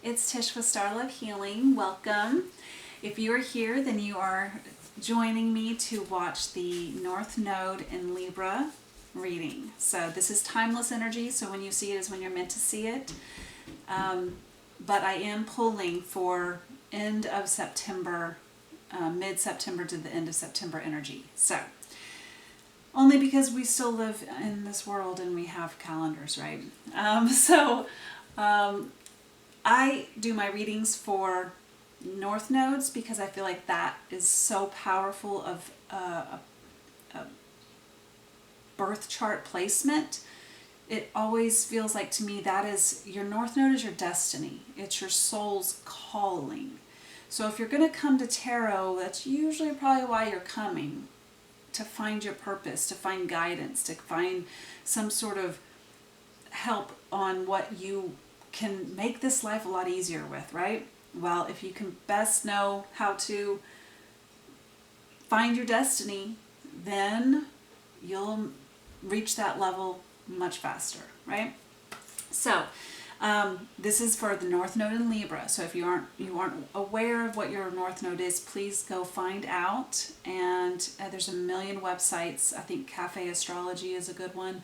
It's Tish with Star Love Healing. Welcome. If you are here, then you are joining me to watch the North Node in Libra reading. So this is timeless energy, so when you see it is when you're meant to see it. But I am pulling for end of September, mid-September to the end of September energy. So, only because we still live in this world and we have calendars, right? I do my readings for North Nodes because I feel like that is so powerful of a birth chart placement. It always feels like to me that is, your North Node is your destiny. It's your soul's calling. So if you're going to come to tarot, that's usually probably why you're coming. To find your purpose, to find guidance, to find some sort of help on what you can make this life a lot easier with, right? Well, if you can best know how to find your destiny, then you'll reach that level much faster, right? So this is for the North Node in Libra. So if you aren't aware of what your North Node is, please go find out. And there's a million websites. I think Cafe Astrology is a good one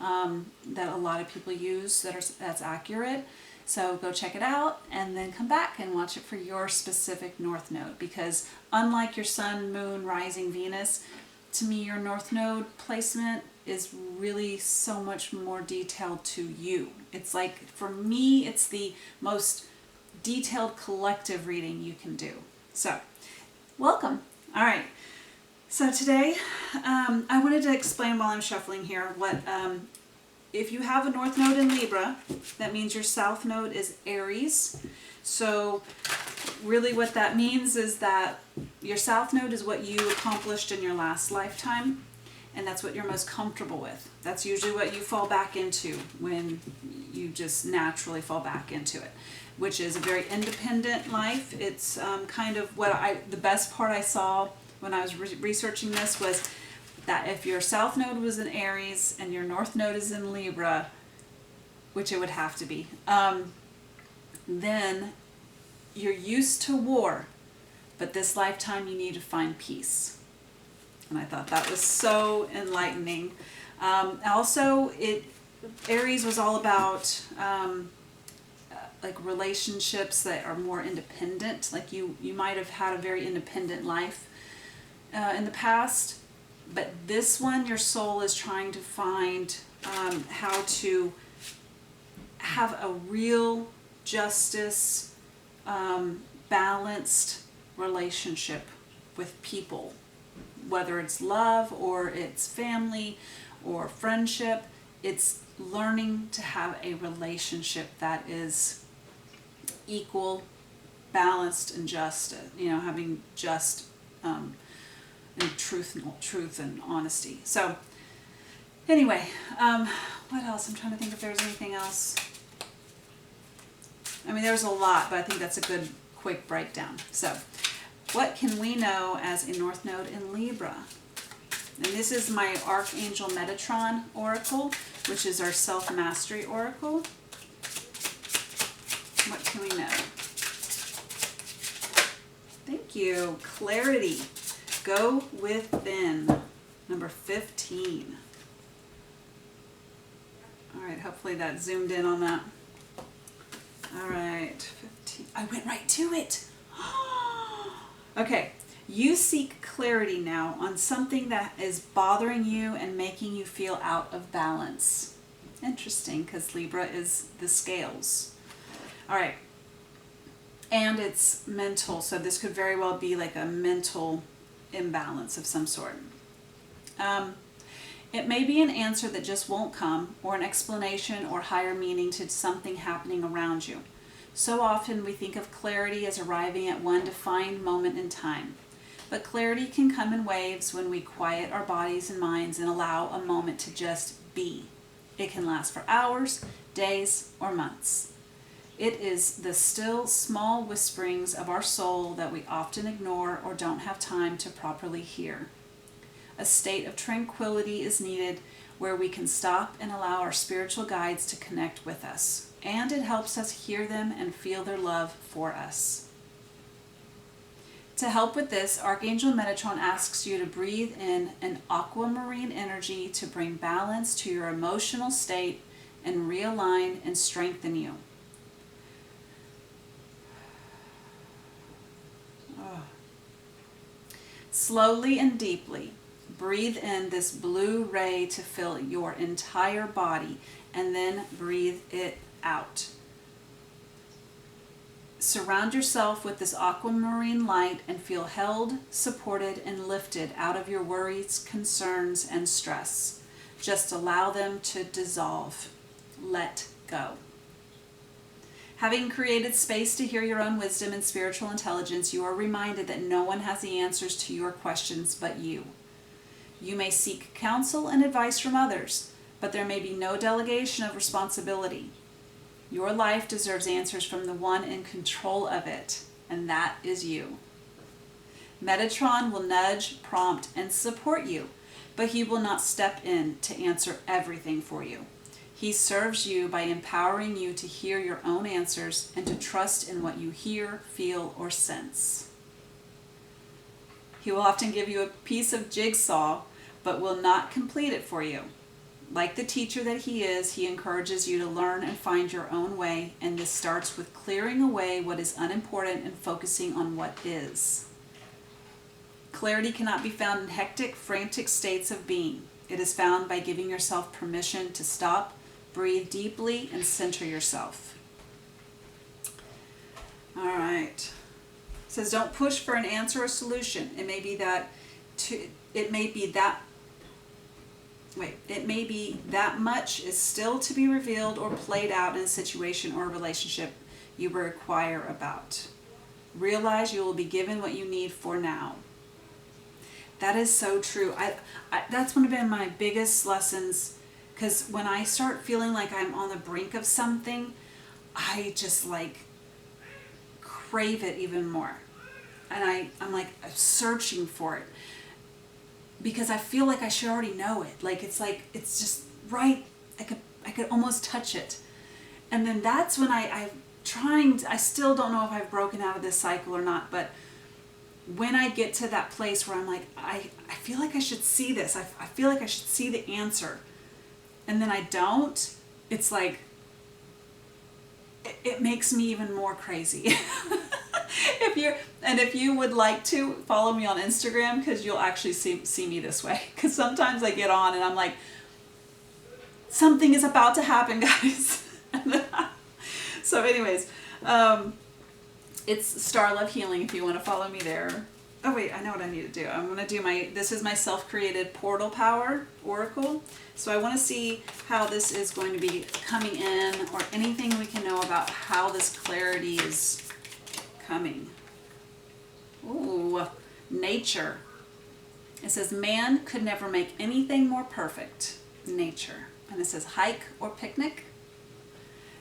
that a lot of people use that's accurate. So go check it out and then come back and watch it for your specific North Node. Because unlike your Sun, Moon, Rising, Venus, to me your North Node placement is really so much more detailed to you. It's like, for me, it's the most detailed collective reading you can do. So, welcome. All right. So today, I wanted to explain while I'm shuffling here what, if you have a North Node in Libra, that means your South Node is Aries. So really what that means is that your South Node is what you accomplished in your last lifetime. And that's what you're most comfortable with. That's usually what you fall back into when you just naturally fall back into it, which is a very independent life. It's kind of the best part I saw when I was researching this was that if your South Node was in Aries and your North Node is in Libra, which it would have to be, then you're used to war, but this lifetime you need to find peace. And I thought that was so enlightening. Also, Aries was all about like relationships that are more independent. Like you might have had a very independent life in the past, but this one, your soul is trying to find how to have a real justice, balanced relationship with people. Whether it's love or it's family or friendship, it's learning to have a relationship that is equal, balanced, and just. Having just and truth and honesty. So, anyway, what else? I'm trying to think if there's anything else. I mean, there's a lot, but I think that's a good quick breakdown. So, what can we know as a North Node in Libra? And this is my Archangel Metatron Oracle, which is our self-mastery oracle. What can we know? Thank you. Clarity. Go within. Number 15. All right, hopefully that zoomed in on that. All right, 15. I went right to it. Okay, you seek clarity now on something that is bothering you and making you feel out of balance. Interesting, because Libra is the scales. All right, and it's mental, so this could very well be like a mental imbalance of some sort. It may be an answer that just won't come, or an explanation or higher meaning to something happening around you. So often we think of clarity as arriving at one defined moment in time. But clarity can come in waves when we quiet our bodies and minds and allow a moment to just be. It can last for hours, days, or months. It is the still small whisperings of our soul that we often ignore or don't have time to properly hear. A state of tranquility is needed where we can stop and allow our spiritual guides to connect with us. and it helps us hear them and feel their love for us. To help with this, Archangel Metatron asks you to breathe in an aquamarine energy to bring balance to your emotional state and realign and strengthen you. Slowly and deeply, breathe in this blue ray to fill your entire body, and then breathe it out. Surround yourself with this aquamarine light and feel held, supported, and lifted out of your worries, concerns, and stress. Just allow them to dissolve. Let go. Having created space to hear your own wisdom and spiritual intelligence, you are reminded that no one has the answers to your questions but you. You may seek counsel and advice from others, but there may be no delegation of responsibility. Your life deserves answers from the one in control of it, and that is you. Metatron will nudge, prompt, and support you, but he will not step in to answer everything for you. He serves you by empowering you to hear your own answers and to trust in what you hear, feel, or sense. He will often give you a piece of jigsaw, but will not complete it for you. Like the teacher that he is, he encourages you to learn and find your own way, and this starts with clearing away what is unimportant and focusing on what is. Clarity cannot be found in hectic, frantic states of being. It is found by giving yourself permission to stop, breathe deeply, and center yourself. All right. It says, don't push for an answer or solution. It may be that much is still to be revealed or played out in a situation or a relationship you will inquire about. Realize you will be given what you need for now. That is so true. That's one of been my biggest lessons, because when I start feeling like I'm on the brink of something, I just crave it even more. And I'm searching for it. Because I feel like I should already know it. It's just right. I could almost touch it. And then that's when I still don't know if I've broken out of this cycle or not, but when I get to that place where I'm like, I feel like I should see this. I feel like I should see the answer. And then I don't, it's like, it makes me even more crazy. If you would like to follow me on Instagram, because you'll actually see me this way, because sometimes I get on and I'm like, something is about to happen, guys. So anyways, it's Star Love Healing if you want to follow me there. Oh wait, I know what I need to do. I'm going to do this is my self-created portal power oracle. So I want to see how this is going to be coming in, or anything we can know about how this clarity is coming. Ooh, nature. It says, man could never make anything more perfect. Nature. And it says hike or picnic.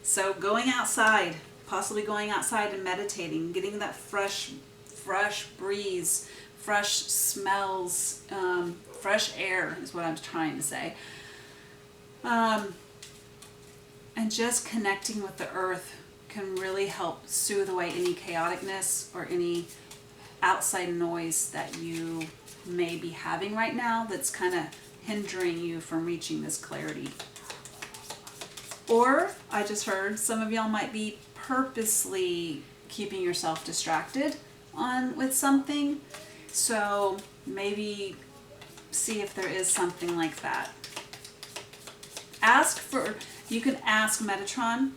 So going outside, possibly going outside and meditating, getting that fresh breeze, fresh smells, fresh air is what I'm trying to say. And just connecting with the earth can really help soothe away any chaoticness or any outside noise that you may be having right now that's kind of hindering you from reaching this clarity. Or, I just heard, some of y'all might be purposely keeping yourself distracted with something. So maybe see if there is something like that. You can ask Metatron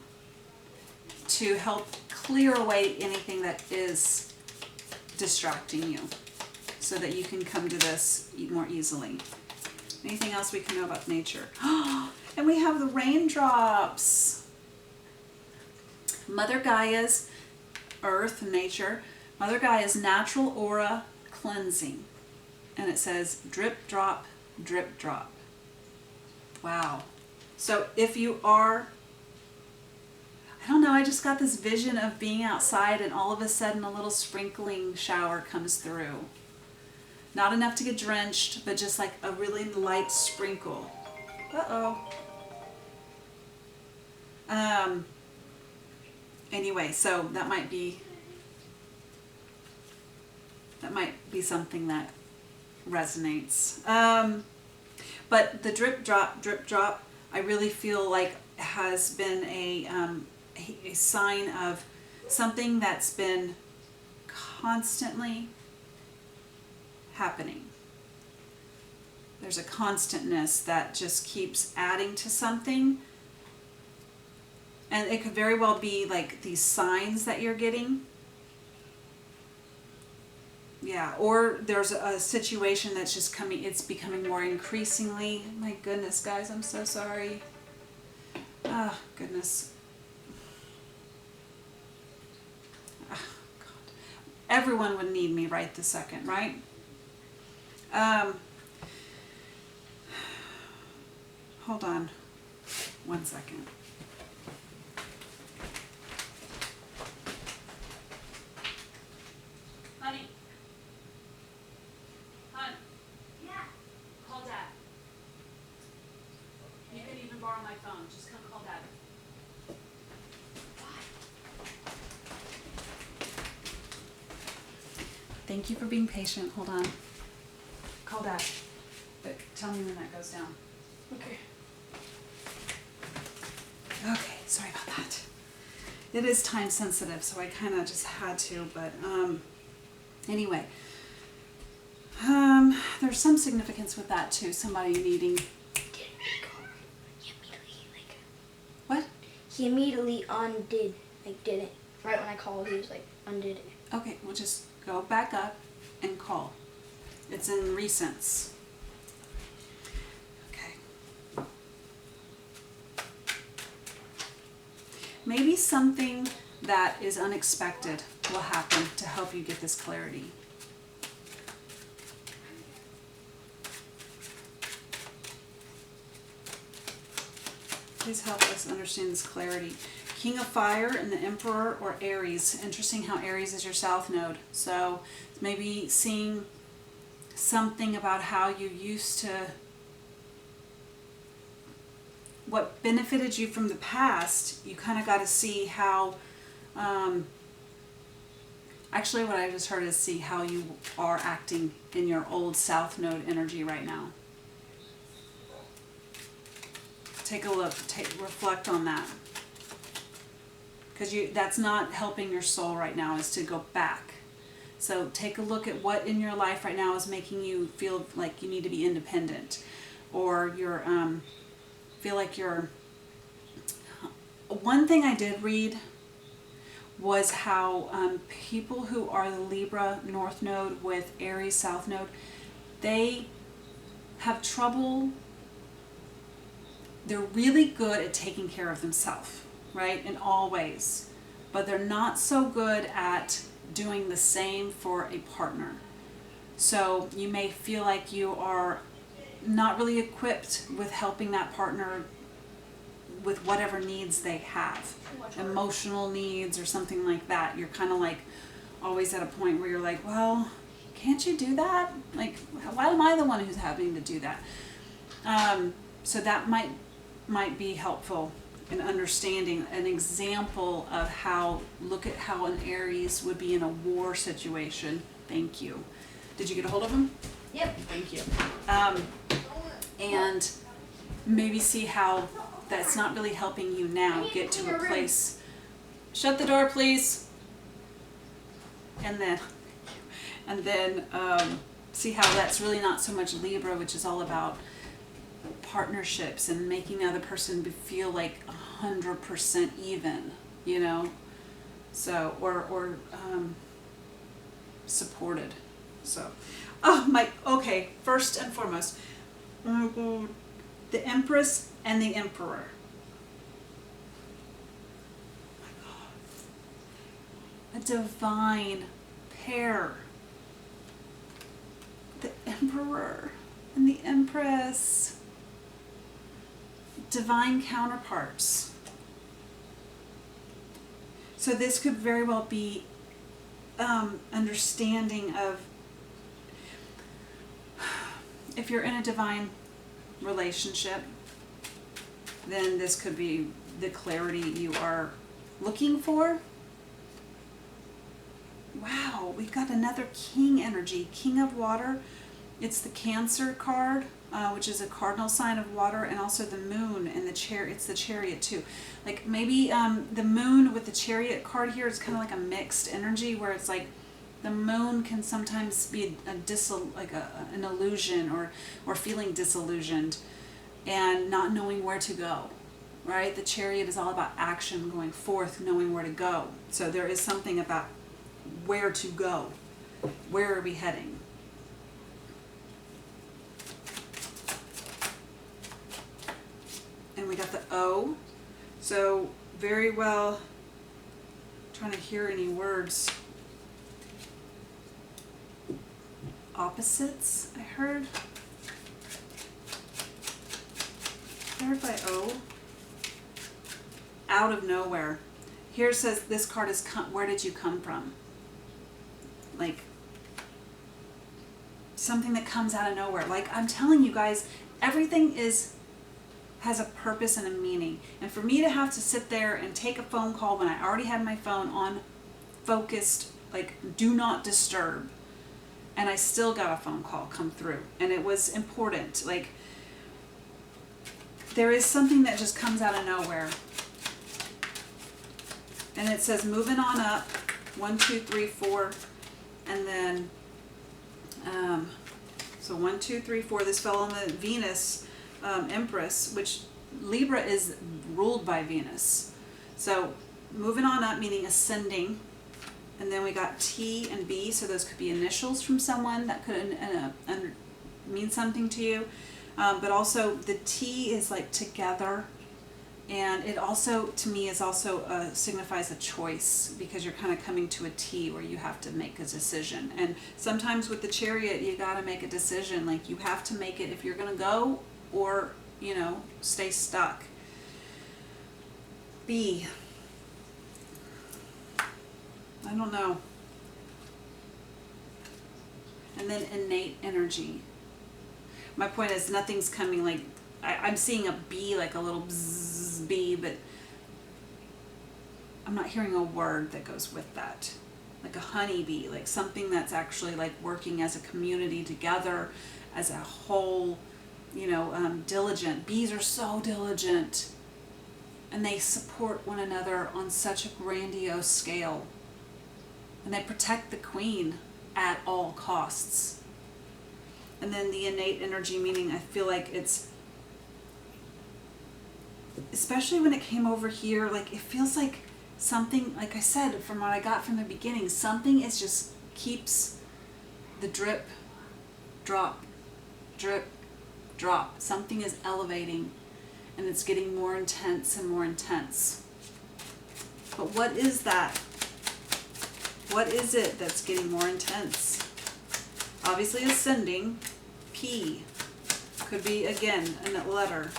to help clear away anything that is distracting you, so that you can come to this more easily. Anything else we can know about nature? And we have the raindrops. Mother Gaia's earth, nature. Mother Gaia's natural aura cleansing. And it says drip, drop, drip, drop. Wow. So if you are, I don't know, I just got this vision of being outside and all of a sudden a little sprinkling shower comes through. Not enough to get drenched, but just like a really light sprinkle. Uh-oh. anyway, so that might be something that resonates. But the drip drop, I really feel like has been a sign of something that's been constantly happening. There's a constantness that just keeps adding to something. And it could very well be like these signs that you're getting. Yeah, or there's a situation that's just coming, it's becoming more increasingly. My goodness, guys, I'm so sorry. Oh, goodness. Oh, God. Everyone would need me right this second, right? Hold on 1 second. Honey. Hon. Yeah. Call Dad. You can even borrow my phone. Just come call Dad. Thank you for being patient. Hold on. Call Dad. But tell me when that goes down. Okay. Okay, sorry about that. It is time sensitive, so I kind of just had to, but anyway. There's some significance with that too. Somebody needing. What? He immediately undid, did it. Right when I called, he was undid it. Okay, we'll just go back up and call. It's in recents. Okay. Maybe something that is unexpected will happen to help you get this clarity. Please help us understand this clarity. King of Fire and the Emperor or Aries. Interesting how Aries is your South Node. So maybe seeing something about how you used to, what benefited you from the past, you kind of got to see how, actually what I just heard is see how you are acting in your old South Node energy right now. Take a look, reflect on that. Because that's not helping your soul right now, is to go back. So take a look at what in your life right now is making you feel like you need to be independent. Or you're, feel like you're... One thing I did read was how people who are the Libra North Node with Aries South Node, they have trouble. They're really good at taking care of themselves, right, in all ways, but they're not so good at doing the same for a partner. So you may feel like you are not really equipped with helping that partner with whatever needs they have, emotional needs or something like that. You're kind of like always at a point where you're like, well, can't you do that? Like, why am I the one who's having to do that? So that might be helpful in understanding an example of how, look at how an Aries would be in a war situation. Thank you. Did you get a hold of him? Yep. Thank you. And maybe see how that's not really helping you now get to a place. Shut the door, please. And then see how that's really not so much Libra, which is all about partnerships and making the other person feel like 100% even, you know, so or supported. So, oh my, okay. First and foremost, the Empress and the Emperor. Oh my God, a divine pair. The Emperor and the Empress. Divine counterparts. So this could very well be understanding of, if you're in a divine relationship, then this could be the clarity you are looking for. Wow, we've got another king energy, king of water. It's the Cancer card, which is a cardinal sign of water, and also the moon and the chariot. It's the chariot too. Like maybe the moon with the chariot card here is kind of like a mixed energy, where it's like the moon can sometimes be an illusion, or feeling disillusioned and not knowing where to go. Right? The chariot is all about action, going forth, knowing where to go. So there is something about where to go. Where are we heading? And we got the O. So very well, trying to hear any words. Opposites, I heard. Third by O. Out of nowhere. Here it says this card is where did you come from? Like something that comes out of nowhere. Like I'm telling you guys, everything has a purpose and a meaning. And for me to have to sit there and take a phone call when I already had my phone on focused, like do not disturb, and I still got a phone call come through, and it was important. Like there is something that just comes out of nowhere. And it says moving on up, 1, 2, 3, 4, and then, so 1, 2, 3, 4, this fell on the Venus Empress, which Libra is ruled by Venus. So moving on up, meaning ascending, and then we got T and B, so those could be initials from someone that could mean something to you, but also the T is like together. And it also, to me, is also signifies a choice, because you're kind of coming to a T where you have to make a decision. And sometimes with the chariot, you got to make a decision. Like you have to make it if you're going to go, or, you know, stay stuck. B. I don't know. And then innate energy. My point is nothing's coming like, I'm seeing a bee, like a little bzzz bee, but I'm not hearing a word that goes with that. Like a honeybee, like something that's actually like working as a community together, as a whole, you know, diligent. Bees are so diligent, and they support one another on such a grandiose scale. And they protect the queen at all costs. And then the innate energy, meaning I feel like it's, especially when it came over here, like it feels like something, like I said, from what I got from the beginning, something is just keeps the drip, drop, drip, drop. Something is elevating, and it's getting more intense and more intense. But what is that? What is it that's getting more intense? Obviously ascending. P could be, again, a letter.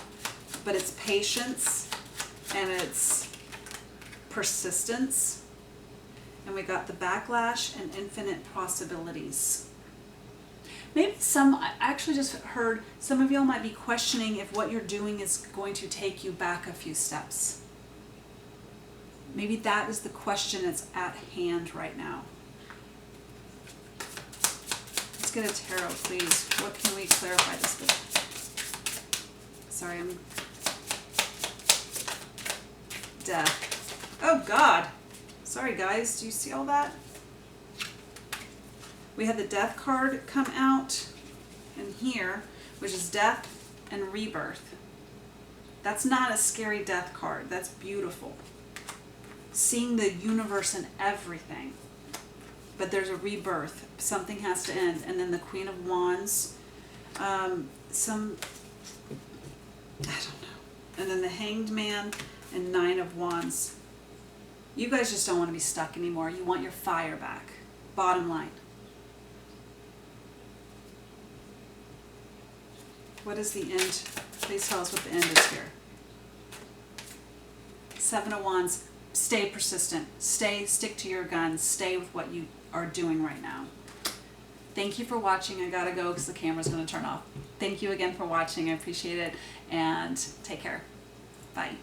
But it's patience, and it's persistence. And we got the backlash and infinite possibilities. Maybe I actually just heard some of y'all might be questioning if what you're doing is going to take you back a few steps. Maybe that is the question that's at hand right now. Let's get a tarot, please. What can we clarify this with? Sorry, I'm... Death. Oh God. Sorry guys, do you see all that? We had the death card come out in here, which is death and rebirth. That's not a scary death card. That's beautiful. Seeing the universe and everything. But there's a rebirth. Something has to end. And then the Queen of Wands. I don't know. And then the Hanged Man and 9 of Wands. You guys just don't want to be stuck anymore. You want your fire back. Bottom line. What is the end? Please tell us what the end is here. 7 of Wands. Stay persistent. Stick to your guns. Stay with what you are doing right now. Thank you for watching. I gotta go because the camera's going to turn off. Thank you again for watching. I appreciate it. And take care. Bye.